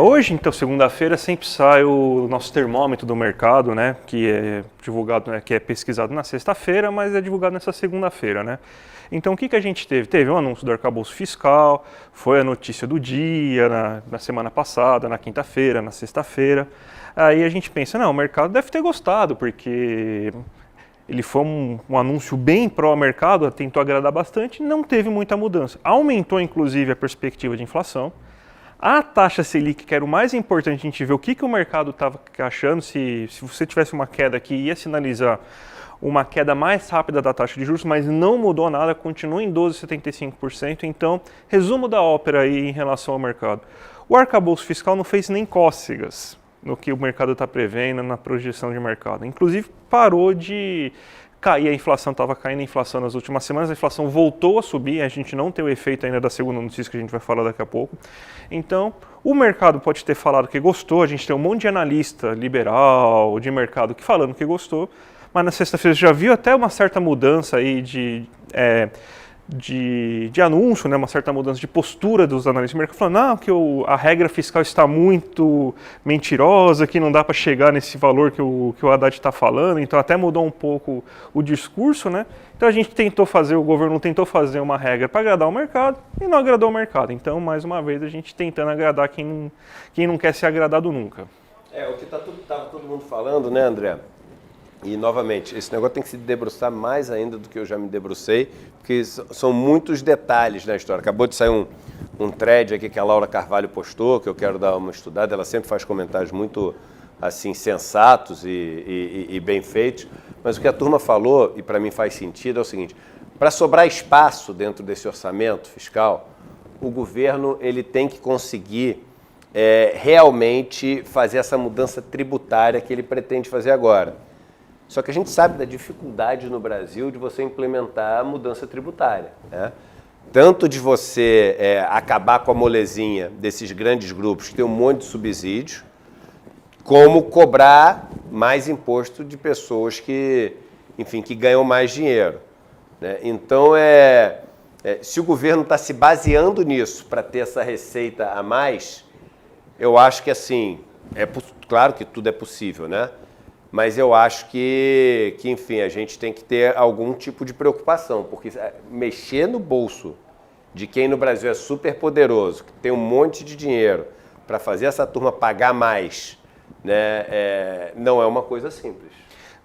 Hoje, então, segunda-feira, sempre sai o nosso termômetro do mercado, né? Que é divulgado, né, que é pesquisado na sexta-feira, mas é divulgado nessa segunda-feira, né? Então, o que a gente teve? Teve um anúncio do arcabouço fiscal, foi a notícia do dia, na semana passada, na quinta-feira, na sexta-feira. Aí a gente pensa, não, o mercado deve ter gostado, porque ele foi um anúncio bem pró-mercado, tentou agradar bastante, não teve muita mudança. Aumentou, inclusive, a perspectiva de inflação. A taxa Selic, que era o mais importante, a gente ver o que o mercado estava achando, se você tivesse uma queda aqui, ia sinalizar uma queda mais rápida da taxa de juros, mas não mudou nada, continua em 12,75%. Então, resumo da ópera aí em relação ao mercado. O arcabouço fiscal não fez nem cócegas no que o mercado está prevendo, na projeção de mercado. Inclusive, parou de cair, a inflação estava caindo, a inflação nas últimas semanas, a inflação voltou a subir, a gente não tem o efeito ainda da segunda notícia que a gente vai falar daqui a pouco. Então, o mercado pode ter falado que gostou, a gente tem um monte de analista liberal, de mercado, que falando que gostou, mas na sexta-feira já viu até uma certa mudança aí de anúncio, né, uma certa mudança de postura dos analistas do mercado, falando não, que a regra fiscal está muito mentirosa, que não dá para chegar nesse valor que o Haddad está falando, então até mudou um pouco o discurso, né? Então o governo tentou fazer uma regra para agradar o mercado e não agradou o mercado. Então, mais uma vez, a gente tentando agradar quem não quer ser agradado nunca. O que estava todo mundo falando, né, André? E, novamente, esse negócio tem que se debruçar mais ainda do que eu já me debrucei, porque são muitos detalhes na história. Acabou de sair um thread aqui que a Laura Carvalho postou, que eu quero dar uma estudada. Ela sempre faz comentários muito, assim, sensatos e bem feitos. Mas o que a turma falou, e para mim faz sentido, é o seguinte: para sobrar espaço dentro desse orçamento fiscal, o governo ele tem que conseguir realmente fazer essa mudança tributária que ele pretende fazer agora. Só que a gente sabe da dificuldade no Brasil de você implementar a mudança tributária, né? Tanto de você acabar com a molezinha desses grandes grupos que tem um monte de subsídio, como cobrar mais imposto de pessoas que ganham mais dinheiro, né? Então, se o governo está se baseando nisso para ter essa receita a mais, eu acho que assim, claro que tudo é possível, né? Mas eu acho que, enfim, a gente tem que ter algum tipo de preocupação, porque mexer no bolso de quem no Brasil é super poderoso, que tem um monte de dinheiro, para fazer essa turma pagar mais, né, não é uma coisa simples.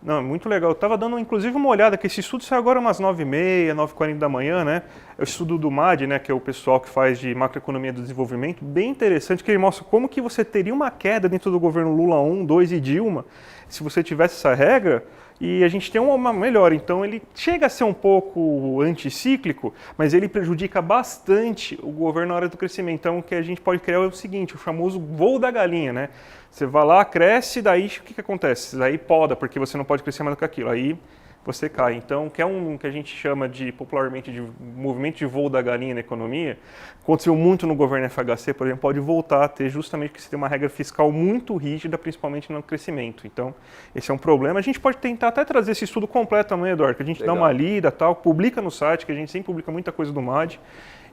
Não, é muito legal. Eu estava dando, inclusive, uma olhada, que esse estudo saiu agora umas 9h30, 9h40 da manhã, né? É o estudo do MAD, né, que é o pessoal que faz de macroeconomia do desenvolvimento, bem interessante, que ele mostra como que você teria uma queda dentro do governo Lula 1, 2 e Dilma, se você tivesse essa regra, e a gente tem uma melhora. Então, ele chega a ser um pouco anticíclico, mas ele prejudica bastante o governo na hora do crescimento. Então, o que a gente pode criar é o seguinte, o famoso voo da galinha, né? Você vai lá, cresce, daí o que acontece? Daí poda, porque você não pode crescer mais do que aquilo. Aí você cai. Então, que é que a gente chama popularmente de movimento de voo da galinha na economia, aconteceu muito no governo FHC, por exemplo, pode voltar a ter justamente porque você tem uma regra fiscal muito rígida, principalmente no crescimento. Então, esse é um problema. A gente pode tentar até trazer esse estudo completo amanhã, Eduardo, que a gente Legal. dá uma lida, tal, publica no site, que a gente sempre publica muita coisa do MAD,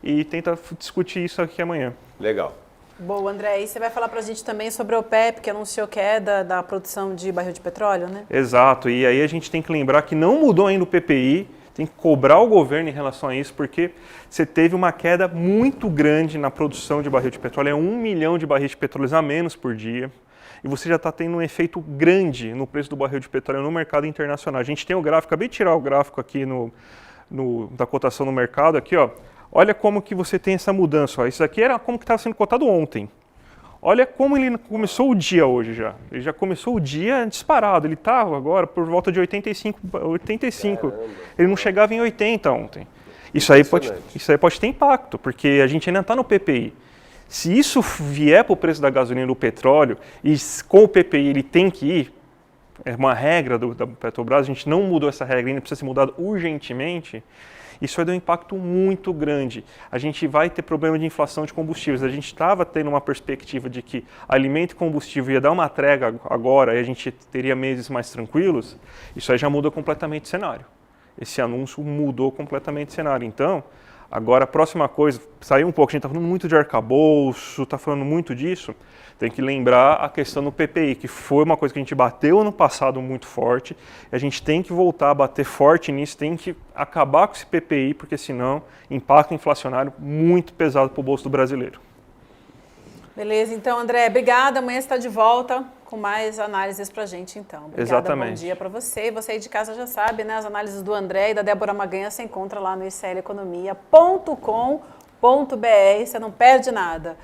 e tenta discutir isso aqui amanhã. Legal. Boa, André. E você vai falar para a gente também sobre a OPEP, que anunciou queda da produção de barril de petróleo, né? Exato. E aí a gente tem que lembrar que não mudou ainda o PPI, tem que cobrar o governo em relação a isso, porque você teve uma queda muito grande na produção de barril de petróleo, 1 milhão de barris de petróleo a menos por dia, e você já está tendo um efeito grande no preço do barril de petróleo no mercado internacional. A gente tem o gráfico, acabei de tirar o gráfico aqui da cotação no mercado, aqui, ó. Olha como que você tem essa mudança. Ó. Isso aqui era como que estava sendo cotado ontem. Olha como ele começou o dia hoje já. Ele já começou o dia disparado. Ele estava agora por volta de 85. Caramba. Ele não chegava em 80 ontem. Isso aí pode ter impacto, porque a gente ainda está no PPI. Se isso vier para o preço da gasolina e do petróleo, e com o PPI ele tem que ir, é uma regra da Petrobras, a gente não mudou essa regra, ainda precisa ser mudado urgentemente, isso vai dar um impacto muito grande. A gente vai ter problema de inflação de combustíveis. A gente estava tendo uma perspectiva de que alimento e combustível ia dar uma trégua agora e a gente teria meses mais tranquilos. Isso aí já muda completamente o cenário. Esse anúncio mudou completamente o cenário. Então, Agora, a próxima coisa, sair um pouco, a gente está falando muito de arcabouço, está falando muito disso, tem que lembrar a questão do PPI, que foi uma coisa que a gente bateu ano passado muito forte, e a gente tem que voltar a bater forte nisso, tem que acabar com esse PPI, porque senão impacto inflacionário muito pesado para o bolso do brasileiro. Beleza, então, André, obrigada. Amanhã você está de volta com mais análises para a gente, então. Obrigada, Exatamente. Bom dia para você. E você aí de casa já sabe, né? As análises do André e da Débora Maganha você encontra lá no icleconomia.com.br. Você não perde nada.